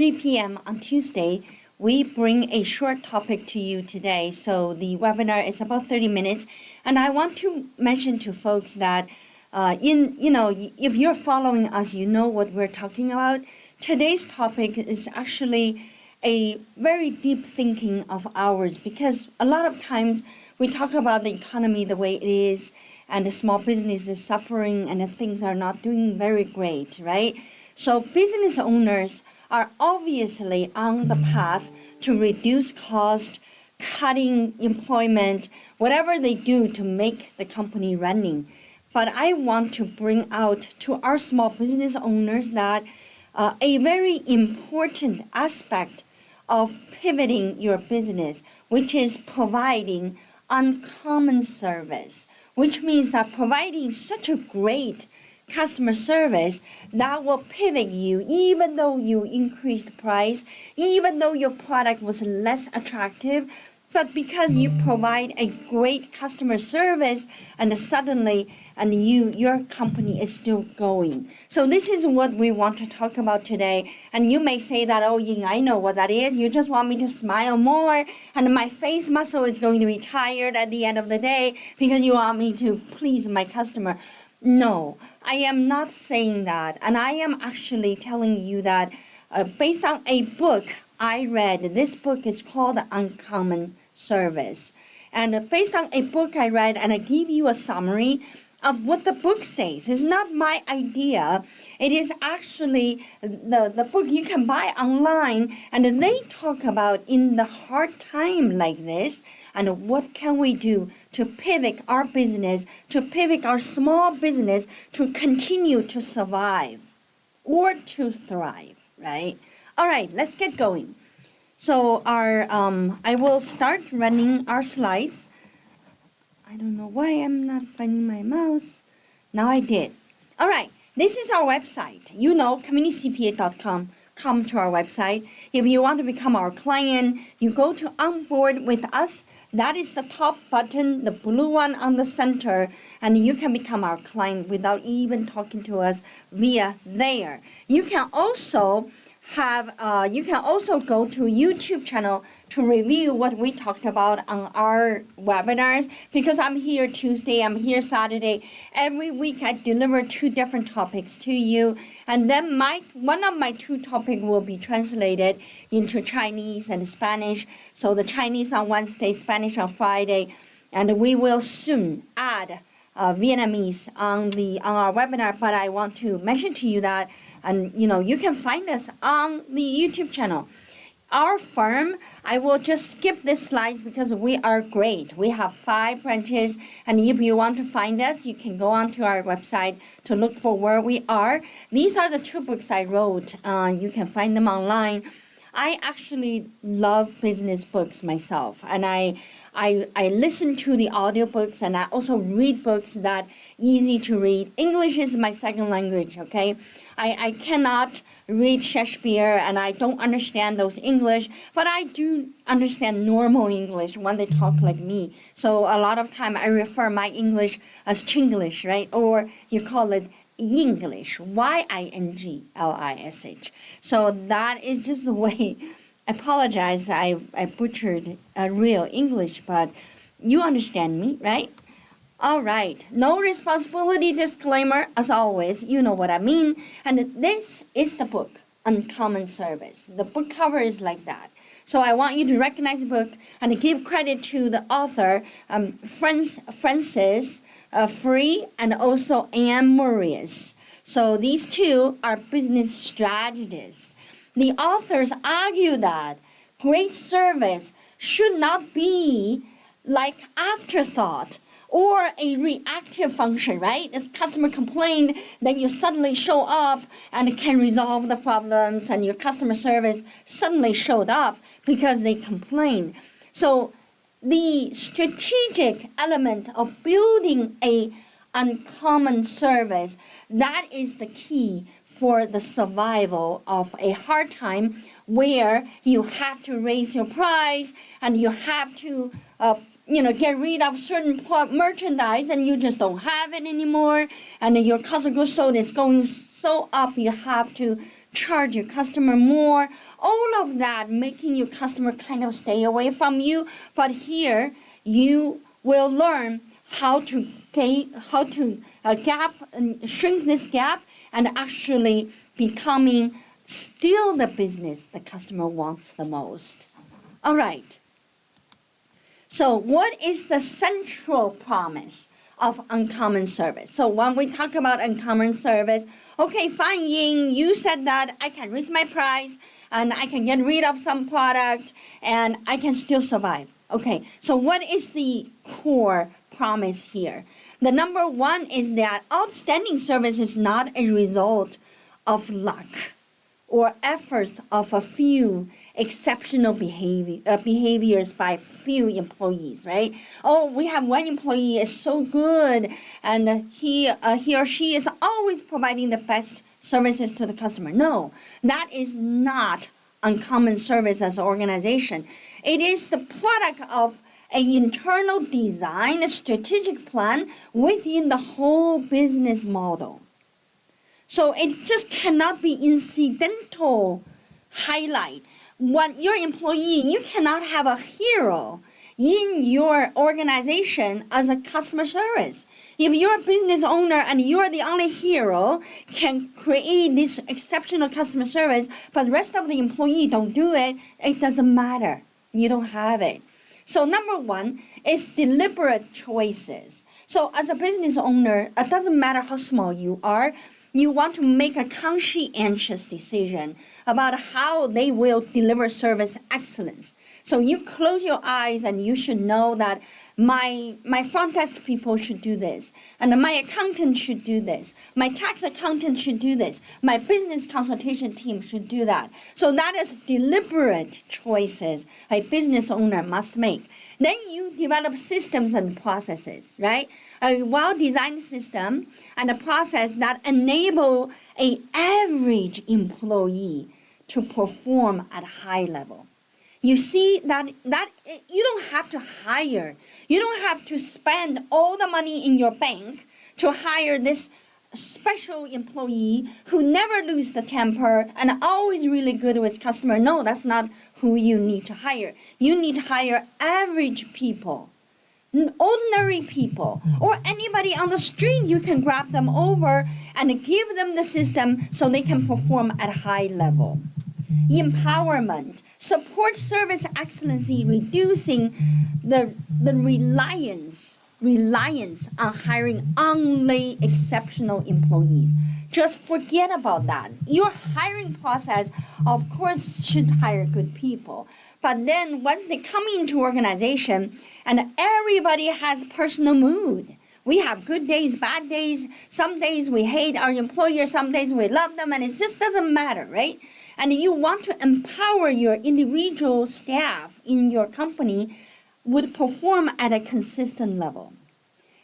p.m. on Tuesday, we bring a short topic to you today. So the webinar is about 30 minutes, and I want to mention to folks that if you're following us, you know what we're talking about. Today's topic is actually a very deep thinking of ours because a lot of times we talk about the economy the way it is, and the small business is suffering, and the things are not doing very great, right? So business owners are obviously on the path to reduce cost, cutting employment, whatever they do to make the company running. But I want to bring out to our small business owners that a very important aspect of pivoting your business, which is providing uncommon service, which means that providing such a great customer service that will pivot you even though you increased price, even though your product was less attractive, but because you provide a great customer service and suddenly your company is still going. So this is what we want to talk about today. And you may say that, oh, Ying, I know what that is. You just want me to smile more and my face muscle is going to be tired at the end of the day because you want me to please my customer. No, I am not saying that. And I am actually telling you that based on a book I read. This book is called Uncommon Service. And based on a book I read, and I give you a summary of what the book says. It's not my idea. It is actually the book you can buy online, and they talk about in the hard time like this, and what can we do to pivot our business, to pivot our small business to continue to survive or to thrive, right? All right, let's get going. So I will start running our slides. I don't know why I'm not finding my mouse. Now I did. All right, this is our website. You know, communitycpa.com. Come to our website. If you want to become our client, you go to Onboard with Us. That is the top button, the blue one on the center, and you can become our client without even talking to us via there. You can also go to YouTube channel to review what we talked about on our webinars, because I'm here Tuesday, I'm here Saturday. Every week I deliver 2 different topics to you, and then one of my 2 topics will be translated into Chinese and Spanish. So the Chinese on Wednesday, Spanish on Friday, and we will soon add Vietnamese on our webinar. But I want to mention to you that, and you can find us on the YouTube channel. Our firm, I will just skip this slides because we are great. We have 5 branches, and if you want to find us, you can go onto our website to look for where we are. These are the 2 books I wrote. You can find them online. I actually love business books myself, and I listen to the audiobooks, and I also read books that easy to read. English is my second language, okay? I cannot read Shakespeare, and I don't understand those English, but I do understand normal English when they talk like me. So a lot of time I refer my English as Chinglish, right? Or you call it Yinglish, Yinglish. So that is just the way. I apologize, I butchered real English, but you understand me, right? All right, no responsibility disclaimer, as always, you know what I mean. And this is the book, Uncommon Service. The book cover is like that. So I want you to recognize the book and give credit to the author, Francis Frei, and also Anne Murrius. So these 2 are business strategists. The authors argue that great service should not be like afterthought or a reactive function, right? As customer complained, then you suddenly show up and can resolve the problems, and your customer service suddenly showed up because they complained. So the strategic element of building a uncommon service, that is the key for the survival of a hard time where you have to raise your price and you have to get rid of certain merchandise, and you just don't have it anymore, and your cost of goods sold is going so up, you have to charge your customer more, all of that making your customer kind of stay away from you. But here you will learn how to shrink this gap and actually becoming still the business the customer wants the most. All right. So what is the central promise of uncommon service? So when we talk about uncommon service, okay, fine, Ying, you said that I can raise my price and I can get rid of some product and I can still survive. Okay, so what is the core promise here? The number one is that outstanding service is not a result of luck or efforts of a few exceptional behaviors by few employees, right? Oh, we have one employee is so good, and he or she is always providing the best services to the customer. No, that is not uncommon service as an organization. It is the product of an internal design, a strategic plan within the whole business model. So it just cannot be incidental highlight. When you're employee, you cannot have a hero in your organization as a customer service. If you're a business owner and you're the only hero, can create this exceptional customer service, but the rest of the employee don't do it, it doesn't matter. You don't have it. So number one is deliberate choices. So as a business owner, it doesn't matter how small you are, you want to make a conscientious decision about how they will deliver service excellence. So you close your eyes and you should know that my front desk people should do this, and my accountant should do this, my tax accountant should do this, my business consultation team should do that. So that is deliberate choices a business owner must make. Then you develop systems and processes, right? A well-designed system and a process that enable an average employee to perform at a high level. You see that you don't have to hire. You don't have to spend all the money in your bank to hire this special employee who never lose the temper and always really good with customer. No, that's not who you need to hire. You need to hire average people, ordinary people, or anybody on the street. You can grab them over and give them the system so they can perform at a high level. Empowerment, support service excellency, reducing the reliance on hiring only exceptional employees. Just forget about that. Your hiring process, of course, should hire good people. But then once they come into organization, and everybody has personal mood. We have good days, bad days. Some days we hate our employer, some days we love them, and it just doesn't matter, right? And you want to empower your individual staff in your company would perform at a consistent level.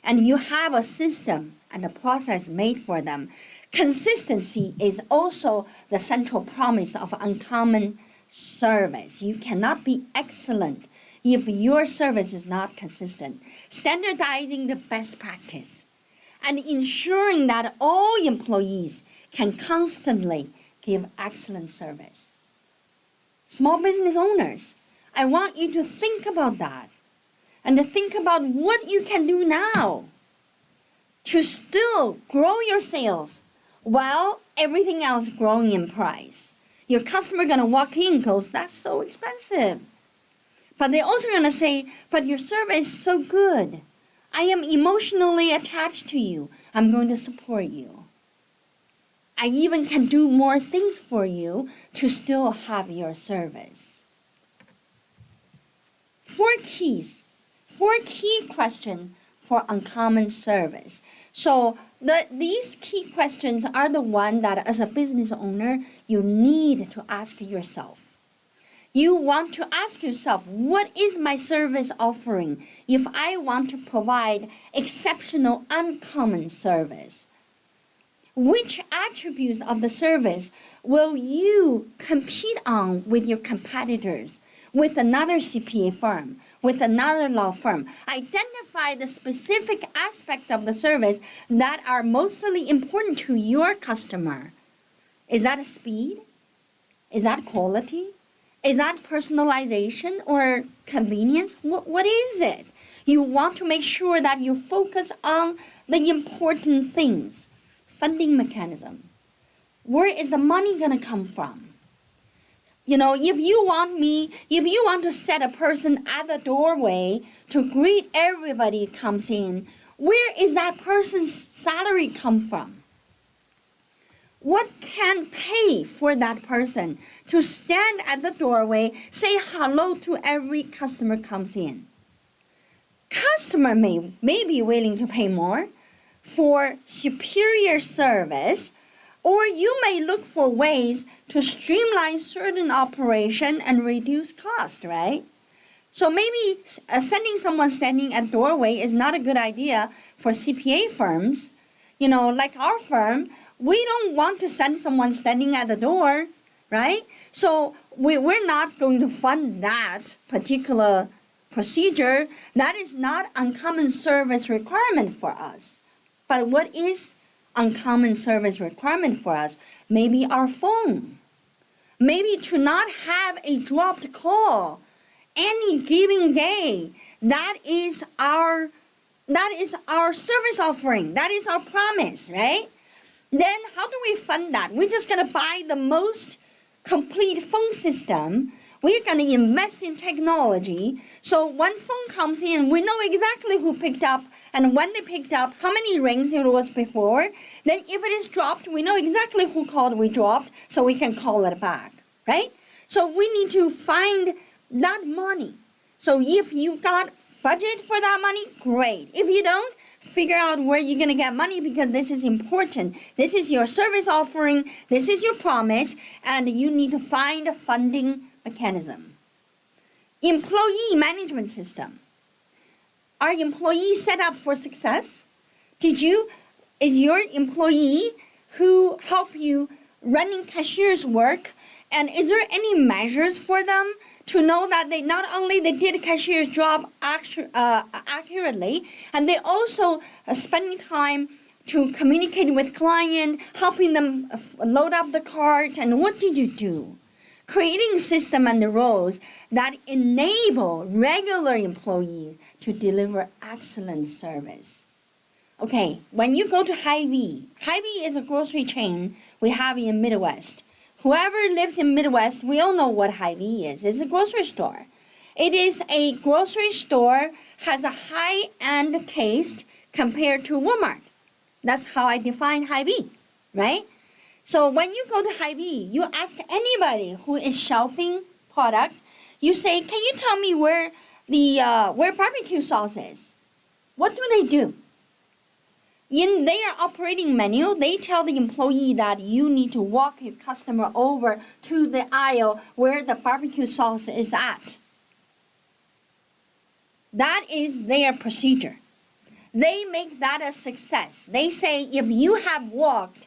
And you have a system and a process made for them. Consistency is also the central promise of uncommon service. You cannot be excellent if your service is not consistent. Standardizing the best practice and ensuring that all employees can constantly give excellent service. Small business owners, I want you to think about that and to think about what you can do now to still grow your sales while everything else growing in price. Your customer gonna walk in goes, that's so expensive. But they're also gonna say, but your service is so good. I am emotionally attached to you. I'm going to support you. I even can do more things for you to still have your service. 4 key questions for uncommon service. So these key questions are the one that as a business owner, you need to ask yourself. You want to ask yourself, what is my service offering if I want to provide exceptional, uncommon service? Which attributes of the service will you compete on with your competitors, with another CPA firm, with another law firm? Identify the specific aspect of the service that are mostly important to your customer Is that speed? Is that quality? Is that personalization or convenience? What is it? You want to make sure that you focus on the important things. Funding mechanism. Where is the money going to come from? If you want to set a person at the doorway to greet everybody comes in, where is that person's salary come from? What can pay for that person to stand at the doorway, say hello to every customer comes in? Customer may be willing to pay more for superior service, or you may look for ways to streamline certain operation and reduce cost, right? So maybe sending someone standing at doorway is not a good idea for CPA firms. Like our firm, we don't want to send someone standing at the door, right? So we're not going to fund that particular procedure. That is not uncommon service requirement for us. But what is uncommon service requirement for us? Maybe our phone. Maybe to not have a dropped call any given day. That is our service offering. That is our promise, right? Then how do we fund that? We're just going to buy the most complete phone system. We're going to invest in technology. So when phone comes in, we know exactly who picked up and when they picked up, how many rings it was before. Then if it is dropped, we know exactly who called we dropped, so we can call it back, right? So we need to find that money. So if you got budget for that money, great. If you don't, figure out where you're going to get money, because this is important. This is your service offering. This is your promise, and you need to find a funding mechanism. Employee management system. Are employees set up for success? Is your employee who help you running cashier's work, and is there any measures for them to know that they not only they did cashier's job accurately, and they also spending time to communicate with client, helping them load up the cart, and what did you do? Creating system and the roles that enable regular employees to deliver excellent service. Okay, when you go to Hy-Vee is a grocery chain we have in Midwest. Whoever lives in Midwest, we all know what Hy-Vee is. It's a grocery store. It is a grocery store, has a high-end taste compared to Walmart. That's how I define Hy-Vee, right? So when you go to Hy-Vee, you ask anybody who is shelving product, you say, can you tell me where barbecue sauce is? What do they do? In their operating manual, they tell the employee that you need to walk your customer over to the aisle where the barbecue sauce is at. That is their procedure. They make that a success. They say if you have walked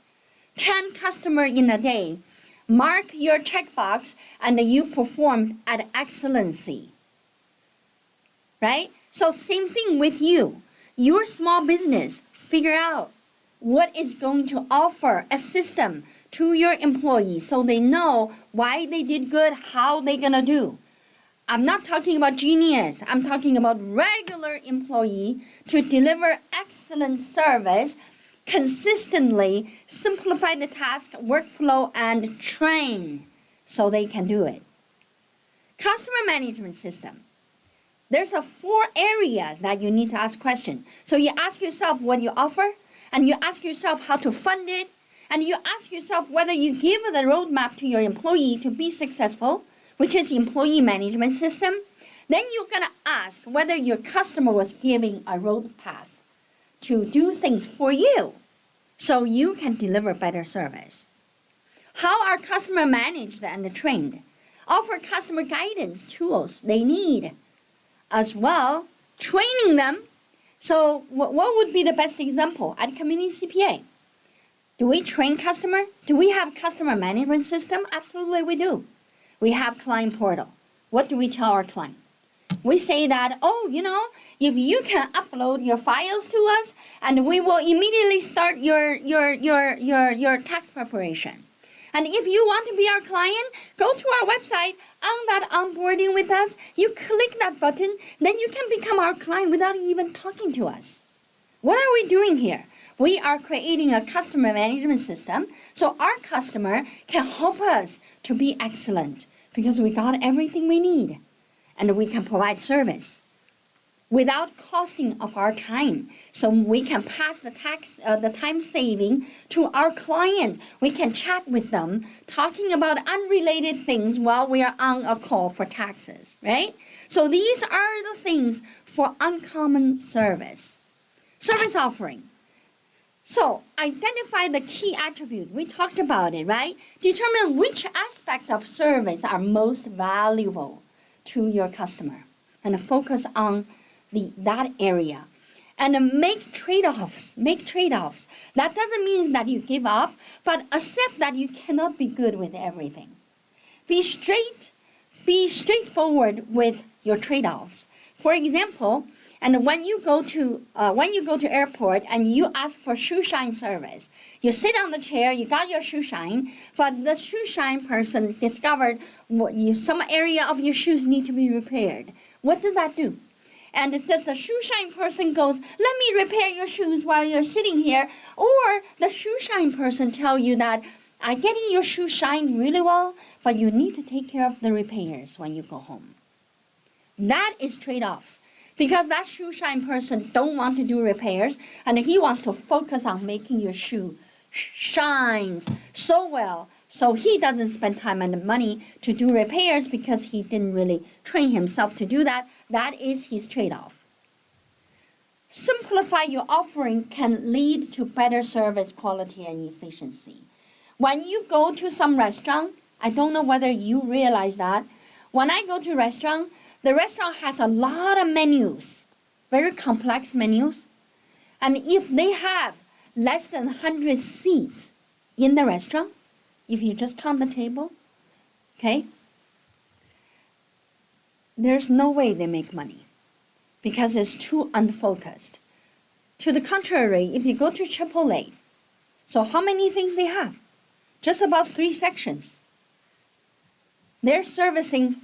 10 customers in a day, mark your checkbox and you performed at excellency. Right? So same thing with you. Your small business, figure out what is going to offer a system to your employees so they know why they did good, how they're going to do. I'm not talking about genius. I'm talking about regular employee to deliver excellent service, consistently simplify the task, workflow, and train so they can do it. Customer management system. There's 4 areas that you need to ask questions. So you ask yourself what you offer, and you ask yourself how to fund it, and you ask yourself whether you give the roadmap to your employee to be successful, which is employee management system. Then you're going to ask whether your customer was giving a road path to do things for you so you can deliver better service. How are customers managed and trained? Offer customer guidance tools they need. As well, training them. So what would be the best example at Community CPA? Do we train customer? Do we have customer management system? Absolutely we do. We have client portal. What do we tell our client? We say that, if you can upload your files to us, and we will immediately start your tax preparation. And if you want to be our client, go to our website. On that onboarding with us, you click that button, then you can become our client without even talking to us. What are we doing here? We are creating a customer management system so our customer can help us to be excellent because we got everything we need and we can provide service without costing of our time. So we can pass the time saving to our client. We can chat with them, talking about unrelated things while we are on a call for taxes, right? So these are the things for uncommon service. Service offering. So identify the key attribute. We talked about it, right? Determine which aspect of service are most valuable to your customer and focus on that area. And make trade-offs. That doesn't mean that you give up, but accept that you cannot be good with everything. Be straightforward with your trade-offs. For example, and when you go to airport and you ask for shoe shine service, you sit on the chair, you got your shoe shine, but the shoe shine person discovered some area of your shoes need to be repaired. What does that do? And does the shoe shine person goes, let me repair your shoes while you're sitting here, or the shoe shine person tell you that I'm getting your shoe shined really well, but you need to take care of the repairs when you go home. That is trade-offs. Because that shoe shine person don't want to do repairs, and he wants to focus on making your shoe shines so well, so he doesn't spend time and money to do repairs because he didn't really train himself to do that. That is his trade-off. Simplify your offering can lead to better service quality and efficiency. When you go to some restaurant, I don't know whether you realize that, when I go to restaurant, the restaurant has a lot of menus, very complex menus. And if they have less than 100 seats in the restaurant, if you just count the table, okay, there's no way they make money because it's too unfocused. To the contrary, if you go to Chipotle, so how many things they have? Just about 3 sections. They're servicing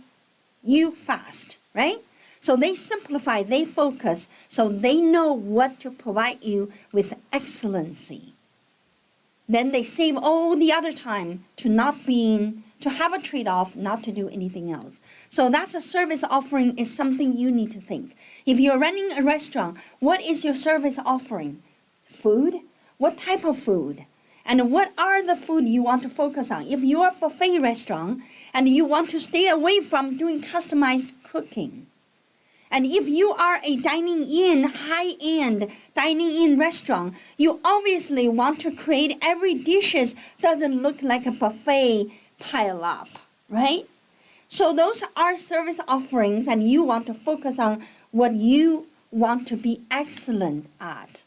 you fast, right? So they simplify, they focus, so they know what to provide you with excellency. Then they save all the other time to have a trade-off, not to do anything else. So that's a service offering is something you need to think. If you're running a restaurant, what is your service offering? Food? What type of food? And what are the food you want to focus on? If you're a buffet restaurant and you want to stay away from doing customized cooking, and if you are a high-end dining-in restaurant, you obviously want to create every dishes doesn't look like a buffet pile up, right? So those are service offerings, and you want to focus on what you want to be excellent at.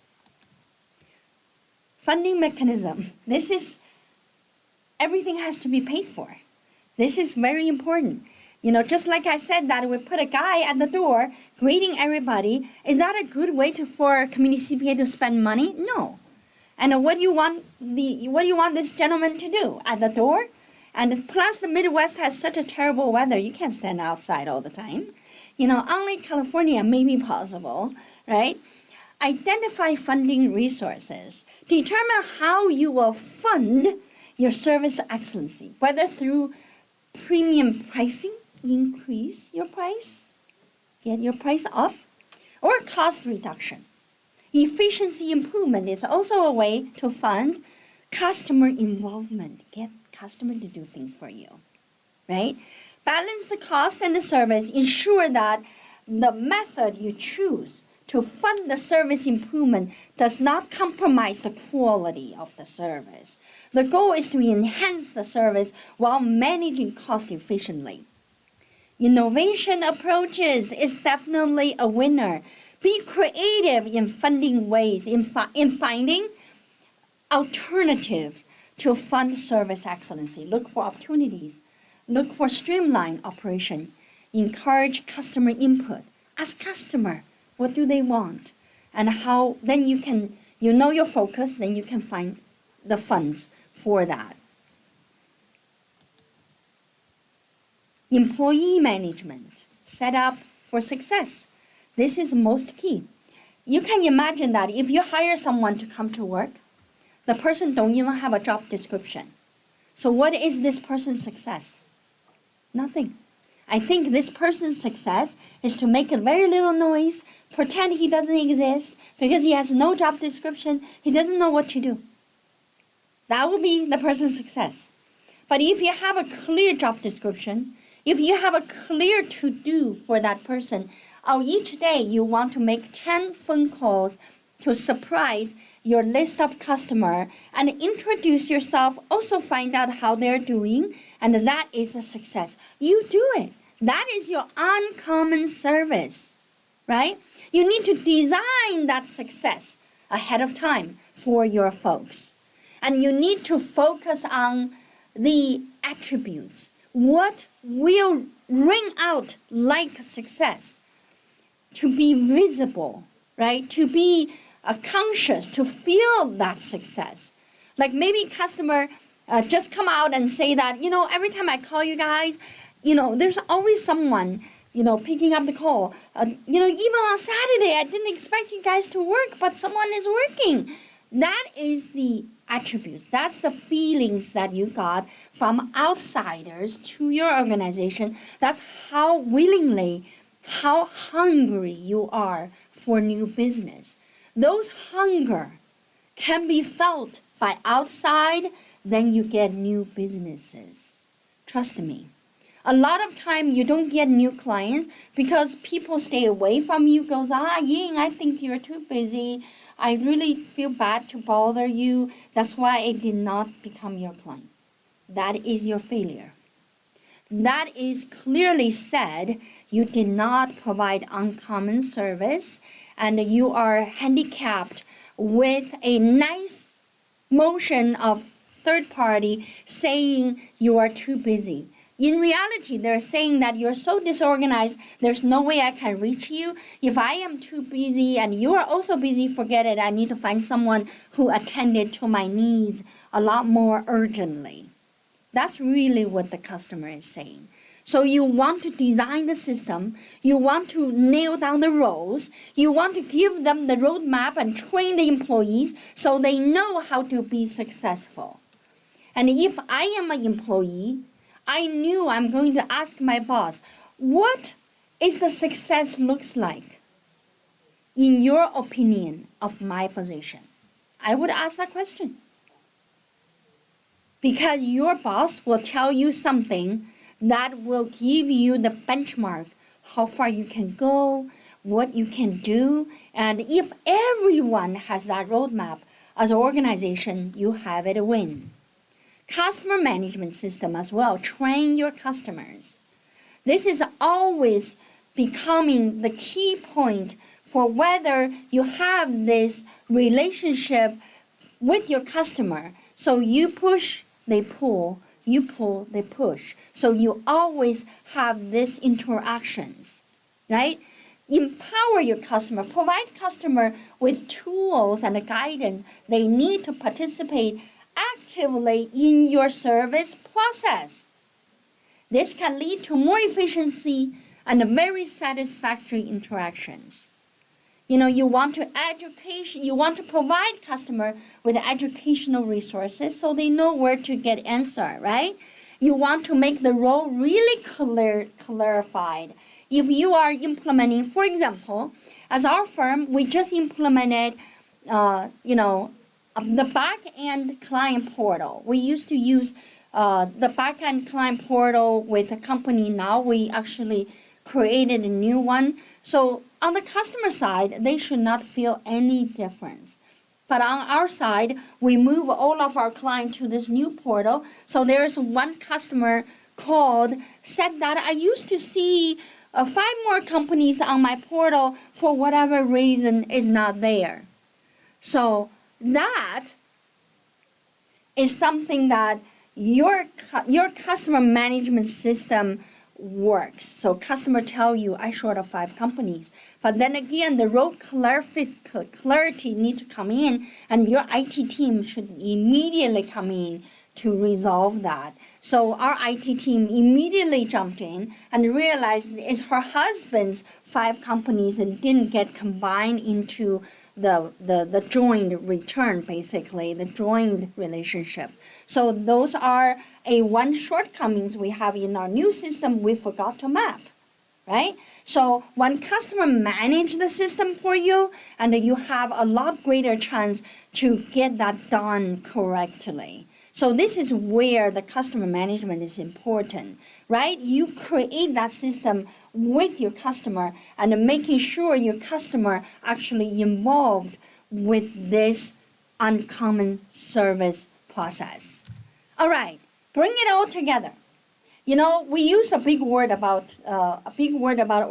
Funding mechanism. Everything has to be paid for. This is very important. Just like I said that we put a guy at the door greeting everybody. Is that a good way for community CPA to spend money? No. And what do you want this gentleman to do at the door? And plus the Midwest has such a terrible weather, you can't stand outside all the time. Only California may be possible, right? Identify funding resources. Determine how you will fund your service excellency, whether through premium pricing, increase your price, get your price up, or cost reduction. Efficiency improvement is also a way to fund customer involvement, get customer to do things for you, right? Balance the cost and the service. Ensure that the method you choose to fund the service improvement does not compromise the quality of the service. The goal is to enhance the service while managing cost efficiently. Innovation approaches is definitely a winner. Be creative in funding ways, in finding alternatives to fund service excellency. Look for opportunities. Look for streamlined operation. Encourage customer input. Ask customer, what do they want? And how, then you know your focus, then you can find the funds for that. employee management set up for success. This is most key. You can imagine that if you hire someone to come to work, the person don't even have a job description. So what is this person's success? Nothing. I think this person's success is to make a very little noise, pretend he doesn't exist because he has no job description, he doesn't know what to do. That will be the person's success. But if you have a clear job description, if you have a clear to-do for that person, each day you want to make 10 phone calls to surprise your list of customers and introduce yourself, also find out how they're doing, and that is a success. You do it. That is your uncommon service, right? You need to design that success ahead of time for your folks. And you need to focus on the attributes. What will ring out like success? To be visible, right? To be conscious, to feel that success. Like maybe customer just come out and say that, every time I call you guys, there's always someone, picking up the call. Even on Saturday, I didn't expect you guys to work, but someone is working. That is the attributes. That's the feelings that you got from outsiders to your organization. That's how willingly, how hungry you are for new business. Those hunger can be felt by outside, then you get new businesses. Trust me. A lot of time you don't get new clients because people stay away from you, goes, Ying, I think you're too busy. I really feel bad to bother you. That's why I did not become your client. That is your failure. That is clearly said you did not provide uncommon service and you are handicapped with a nice motion of third party saying you are too busy. In reality, they're saying that you're so disorganized, there's no way I can reach you. If I am too busy and you are also busy, forget it. I need to find someone who attended to my needs a lot more urgently. That's really what the customer is saying. So you want to design the system, you want to nail down the roles, you want to give them the roadmap and train the employees so they know how to be successful. And if I am an employee, I knew I'm going to ask my boss, what is the success looks like in your opinion of my position? I would ask that question. Because your boss will tell you something that will give you the benchmark, how far you can go, what you can do. And if everyone has that roadmap, as an organization, you have it a win. Customer management system as well, train your customers. This is always becoming the key point for whether you have this relationship with your customer. So you push, they pull, you pull, they push. So you always have these interactions, right? Empower your customer, provide customer with tools and guidance. They need to participate actively in your service process. This can lead to more efficiency and very satisfactory interactions. You want to provide customer with educational resources so they know where to get answer, right? You want to make the role really clarified. If you are implementing, for example, as our firm, we just implemented, the back-end client portal. We used to use the back-end client portal with a company. Now we actually created a new one. So on the customer side, they should not feel any difference. But on our side, we move all of our clients to this new portal. So there's one customer said that I used to see 5 more companies on my portal, for whatever reason is not there. So that is something that your customer management system works. So customer tell you, I short of 5 companies. But then again, the role clarity need to come in, and your IT team should immediately come in to resolve that. So our IT team immediately jumped in and realized it's her husband's 5 companies and didn't get combined into the joined return, basically, the joined relationship. So those are one shortcomings we have in our new system we forgot to map, right? So when customer manage the system for you, and you have a lot greater chance to get that done correctly. So this is where the customer management is important, right? You create that system with your customer and making sure your customer actually involved with this uncommon service process. All right, bring it all together. You know, we use a big word about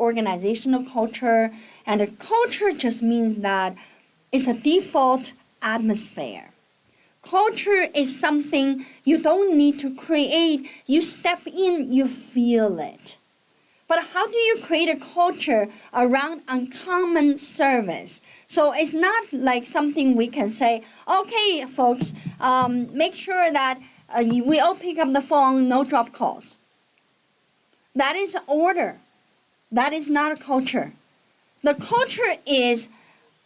organizational culture, and a culture just means that it's a default atmosphere. Culture is something you don't need to create. You step in, you feel it. But how do you create a culture around uncommon service? So it's not like something we can say, okay, folks, make sure that we all pick up the phone, no drop calls. That is order. That is not a culture. The culture is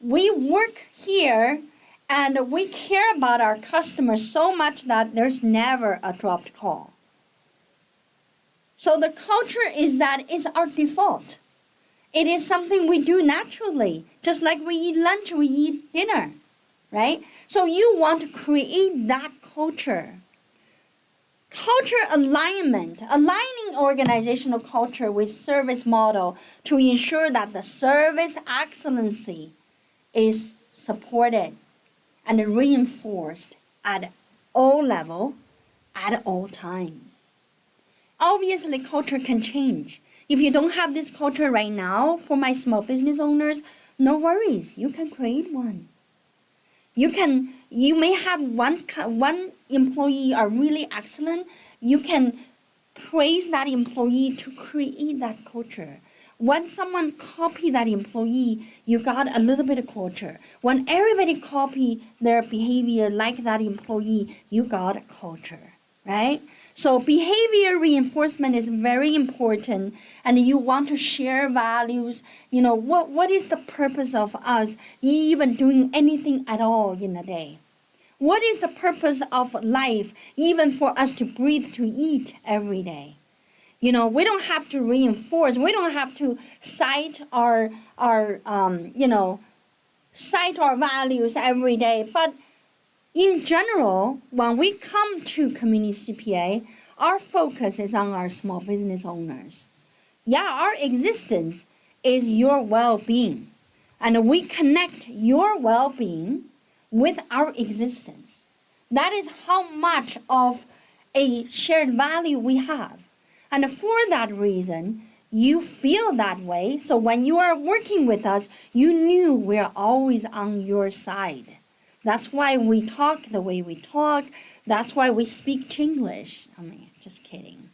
we work here and we care about our customers so much that there's never a dropped call. So the culture is that it's our default. It is something we do naturally, just like we eat lunch, we eat dinner, right? So you want to create that culture. Culture alignment, aligning organizational culture with service model to ensure that the service excellency is supported and reinforced at all level, at all time. Obviously, culture can change. If you don't have this culture right now, for my small business owners, no worries, you can create one. You may have one employee are really excellent. You can praise that employee to create that culture. When someone copy that employee, you got a little bit of culture. When everybody copy their behavior like that employee, you got a culture, right? So behavior reinforcement is very important, and you want to share values. You know, what is the purpose of us even doing anything at all in a day? What is the purpose of life even for us to breathe, to eat every day? You know, we don't have to reinforce, we don't have to cite our values every day, but in general, when we come to community CPA, our focus is on our small business owners. Yeah, our existence is your well-being, and we connect your well-being with our existence. That is how much of a shared value we have. And for that reason, you feel that way. So when you are working with us, you knew we're always on your side. That's why we talk the way we talk. That's why we speak Chinglish. I mean, just kidding.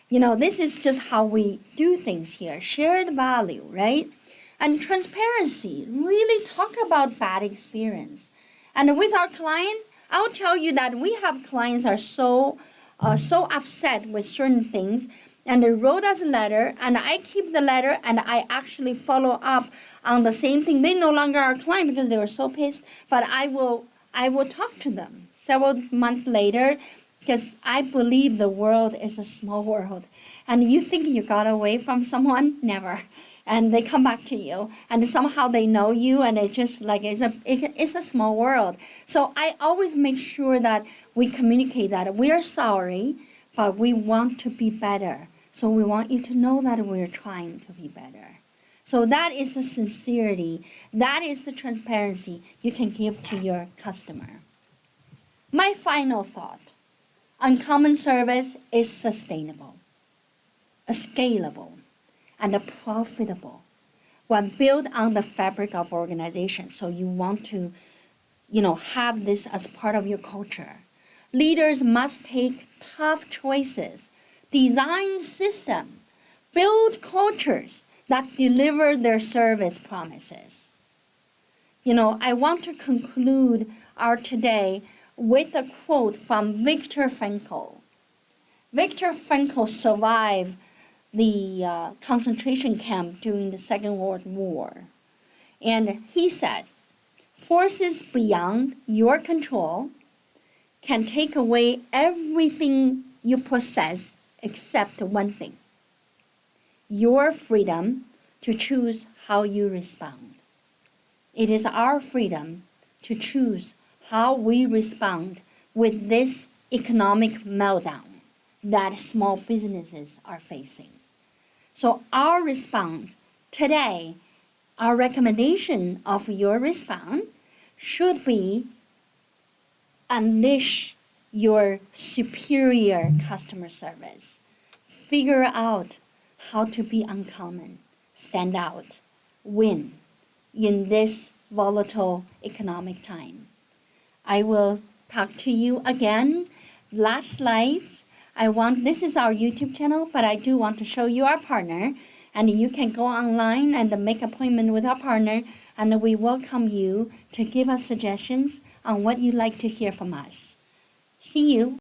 You know, this is just how we do things here. Shared value, right? And transparency. Really talk about bad experience. And with our client, I'll tell you that we have clients are so upset with certain things, and they wrote us a letter, and I keep the letter, and I actually follow up on the same thing. They no longer are a client because they were so pissed, but I will talk to them several months later, because I believe the world is a small world. And you think you got away from someone? Never. And they come back to you, and somehow they know you, and it just like it's a small world. So I always make sure that we communicate that we are sorry, but we want to be better. So we want you to know that we're trying to be better. So that is the sincerity, that is the transparency you can give to your customer. My final thought, uncommon service is sustainable, scalable, and profitable when built on the fabric of organization. So you want to, have this as part of your culture. Leaders must take tough choices, design systems, build cultures that deliver their service promises. I want to conclude our today with a quote from Viktor Frankl. Viktor Frankl survived the concentration camp during the Second World War. And he said, forces beyond your control can take away everything you possess except one thing: your freedom to choose how you respond. It is our freedom to choose how we respond with this economic meltdown that small businesses are facing. So our response today, our recommendation of your response should be unleash your superior customer service. Figure out how to be uncommon, stand out, win in this volatile economic time. I will talk to you again. Last slides. This is our YouTube channel, but I do want to show you our partner. And you can go online and make appointment with our partner, and we welcome you to give us suggestions on what you'd like to hear from us. See you.